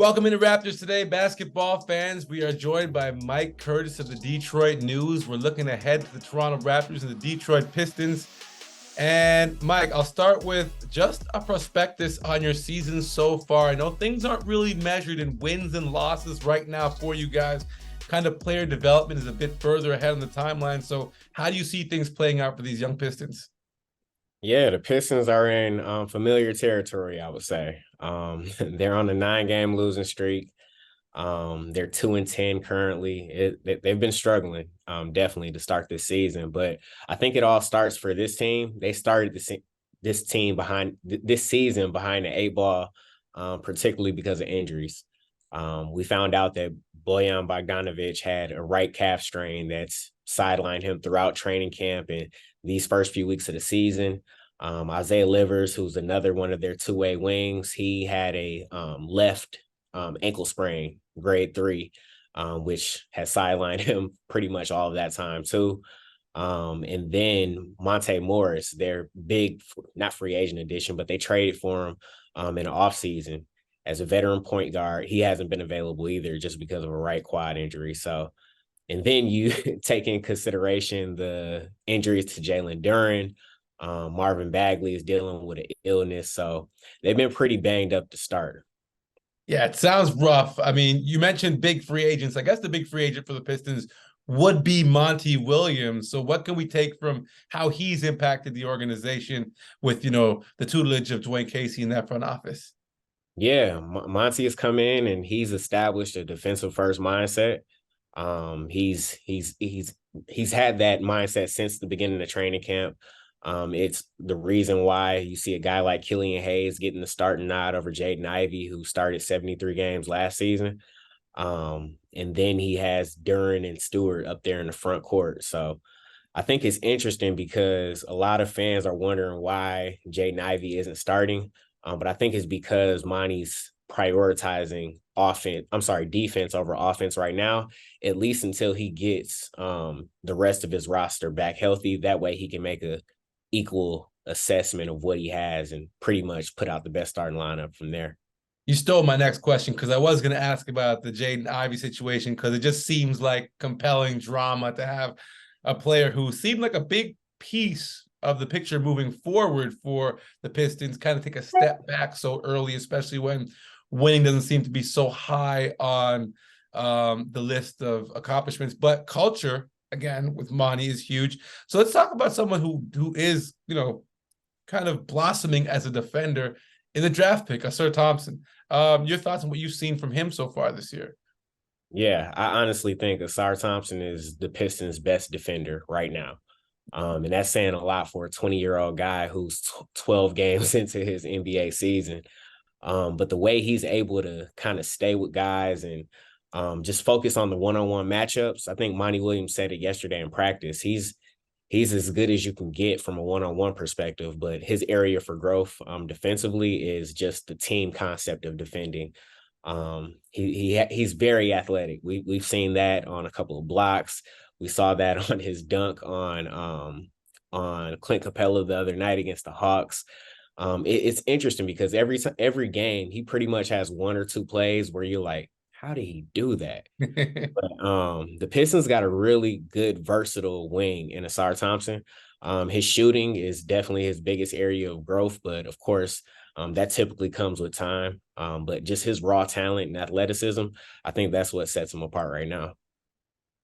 Welcome into Raptors Today, basketball fans. We are joined by Mike Curtis of the Detroit News. We're looking ahead to the Toronto Raptors and the Detroit Pistons. And Mike, I'll start with just a prospectus on your season so far. I know things aren't really measured in wins and losses right now for you guys. Kind of player development is a bit further ahead on the timeline. So how do you see things playing out for these young Pistons? Yeah, the Pistons are in familiar territory, I would say. They're on a 9-game losing streak. They're 2-10 currently. They've been struggling, definitely to start this season. But I think it all starts for this team. They started this team behind this season behind the 8 ball, particularly because of injuries. We found out that Bojan Bogdanovic had a right calf strain that's sidelined him throughout training camp and these first few weeks of the season. Isaiah Livers, who's another one of their two-way wings, he had a left ankle sprain, grade 3, which has sidelined him pretty much all of that time too. And then Monte Morris, their big, not free agent addition, but they traded for him in the offseason as a veteran point guard. He hasn't been available either just because of a right quad injury. So, and then you take in consideration the injuries to Jalen Duren. Marvin Bagley is dealing with an illness. So they've been pretty banged up to start. Yeah, it sounds rough. I mean, you mentioned big free agents. I guess the big free agent for the Pistons would be Monty Williams. So what can we take from how he's impacted the organization with, the tutelage of Dwayne Casey in that front office? Yeah, Monty has come in and he's established a defensive first mindset. He's had that mindset since the beginning of training camp. It's the reason why you see a guy like Killian Hayes getting the starting nod over Jaden Ivey, who started 73 games last season. And then he has Duren and Stewart up there in the front court. So I think it's interesting because a lot of fans are wondering why Jaden Ivey isn't starting. But I think it's because Monty's prioritizing defense over offense right now, at least until he gets the rest of his roster back healthy. That way he can make a equal assessment of what he has and pretty much put out the best starting lineup from there. You stole my next question because I was going to ask about the Jaden Ivey situation because it just seems like compelling drama to have a player who seemed like a big piece of the picture moving forward for the Pistons kind of take a step back so early, especially when winning doesn't seem to be so high on the list of accomplishments. But culture, again, with Monty is huge. So let's talk about someone who is, kind of blossoming as a defender in the draft pick, Ausar Thompson. Your thoughts on what you've seen from him so far this year? Yeah, I honestly think Ausar Thompson is the Pistons' best defender right now. And that's saying a lot for a 20-year-old guy who's 12 games into his NBA season. But the way he's able to kind of stay with guys and just focus on the one-on-one matchups, I think Monty Williams said it yesterday in practice. He's as good as you can get from a one-on-one perspective, but his area for growth defensively is just the team concept of defending. He's very athletic. We've seen that on a couple of blocks. We saw that on his dunk on Clint Capella the other night against the Hawks. It's interesting because every game he pretty much has one or two plays where you're like, how did he do that? But the Pistons got a really good versatile wing in Ausar Thompson. His shooting is definitely his biggest area of growth, but of course, that typically comes with time. But just his raw talent and athleticism, I think that's what sets him apart right now.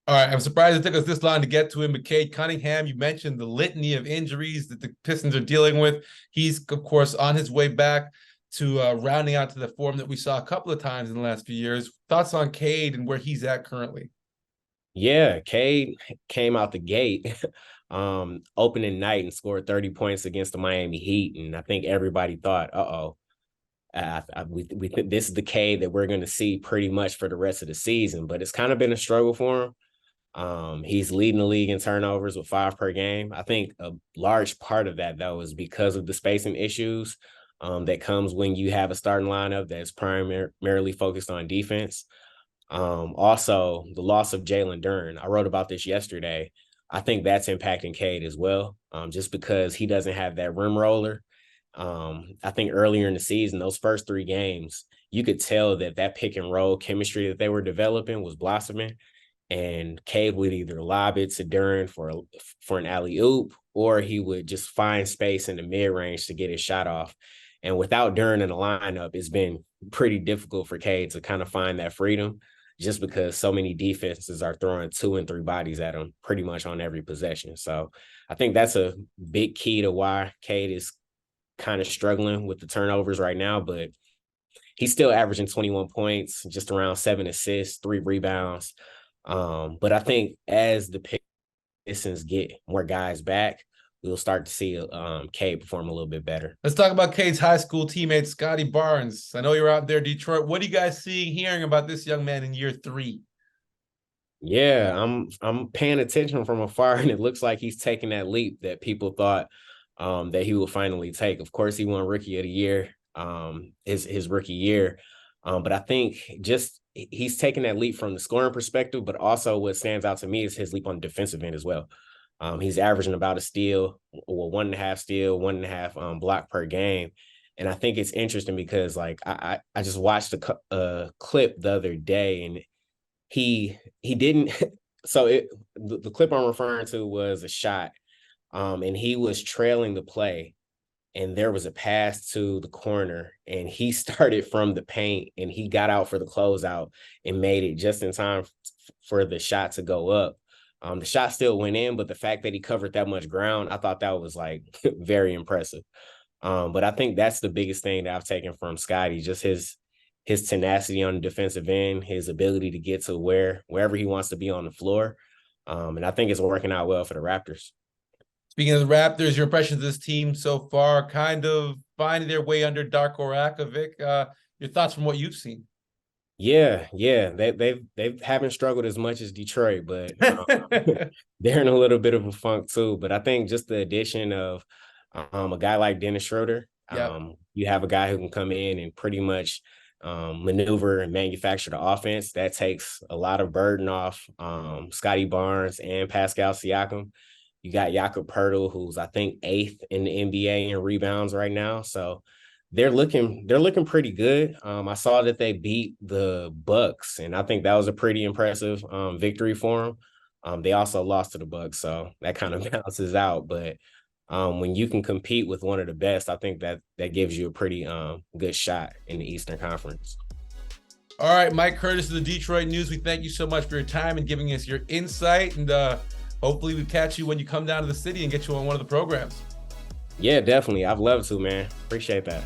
All right, I'm surprised it took us this long to get to him. But Cade Cunningham, you mentioned the litany of injuries that the Pistons are dealing with. He's, of course, on his way back to rounding out to the form that we saw a couple of times in the last few years. Thoughts on Cade and where he's at currently? Yeah, Cade came out the gate opening night and scored 30 points against the Miami Heat. And I think everybody thought, we think this is the Cade that we're going to see pretty much for the rest of the season. But it's kind of been a struggle for him. He's leading the league in turnovers with 5 per game. I think a large part of that, though, is because of the spacing issues that comes when you have a starting lineup that's primarily focused on defense. Also, the loss of Jalen Duren. I wrote about this yesterday. I think that's impacting Cade as well, just because he doesn't have that rim roller. I think earlier in the season, those first 3 games, you could tell that pick and roll chemistry that they were developing was blossoming. And Cade would either lob it to Duren for an alley-oop, or he would just find space in the mid-range to get his shot off. And without Duren in the lineup, it's been pretty difficult for Cade to kind of find that freedom, just because so many defenses are throwing 2 and 3 bodies at him pretty much on every possession. So I think that's a big key to why Cade is kind of struggling with the turnovers right now, but he's still averaging 21 points, just around 7 assists, 3 rebounds. But I think as the Pistons get more guys back, we'll start to see Cade perform a little bit better. Let's talk about Cade's high school teammate, Scottie Barnes. I know you're out there, Detroit. What are you guys seeing, hearing about this young man in year 3? Yeah, I'm paying attention from afar, and it looks like he's taking that leap that people thought that he would finally take. Of course, he won Rookie of the Year, his rookie year. But I think just he's taking that leap from the scoring perspective, but also what stands out to me is his leap on the defensive end as well. He's averaging about a steal, or 1.5 steal, 1.5 block per game. And I think it's interesting because, like, I just watched a clip the other day, and he didn't. So the clip I'm referring to was a shot, and he was trailing the play, and there was a pass to the corner, and he started from the paint, and he got out for the closeout and made it just in time for the shot to go up. The shot still went in, but the fact that he covered that much ground, I thought that was like very impressive. But I think that's the biggest thing that I've taken from Scottie, just his tenacity on the defensive end, his ability to get to wherever he wants to be on the floor. And I think it's working out well for the Raptors. Speaking of the Raptors, your impressions of this team so far, kind of finding their way under Darko Rakovic. Your thoughts from what you've seen? Yeah. They haven't struggled as much as Detroit, but they're in a little bit of a funk too. But I think just the addition of a guy like Dennis Schroeder, you have a guy who can come in and pretty much maneuver and manufacture the offense. That takes a lot of burden off Scottie Barnes and Pascal Siakam. You got Jakob Poeltl, who's I think 8th in the NBA in rebounds right now. So they're looking pretty good. I saw that they beat the Bucks, and I think that was a pretty impressive victory for them. They also lost to the Bucks, so that kind of balances out. But when you can compete with one of the best, I think that gives you a pretty good shot in the Eastern Conference. All right, Mike Curtis of the Detroit News, we thank you so much for your time and giving us your insight, and hopefully we catch you when you come down to the city and get you on one of the programs. Yeah, definitely. I'd love to, man. Appreciate that.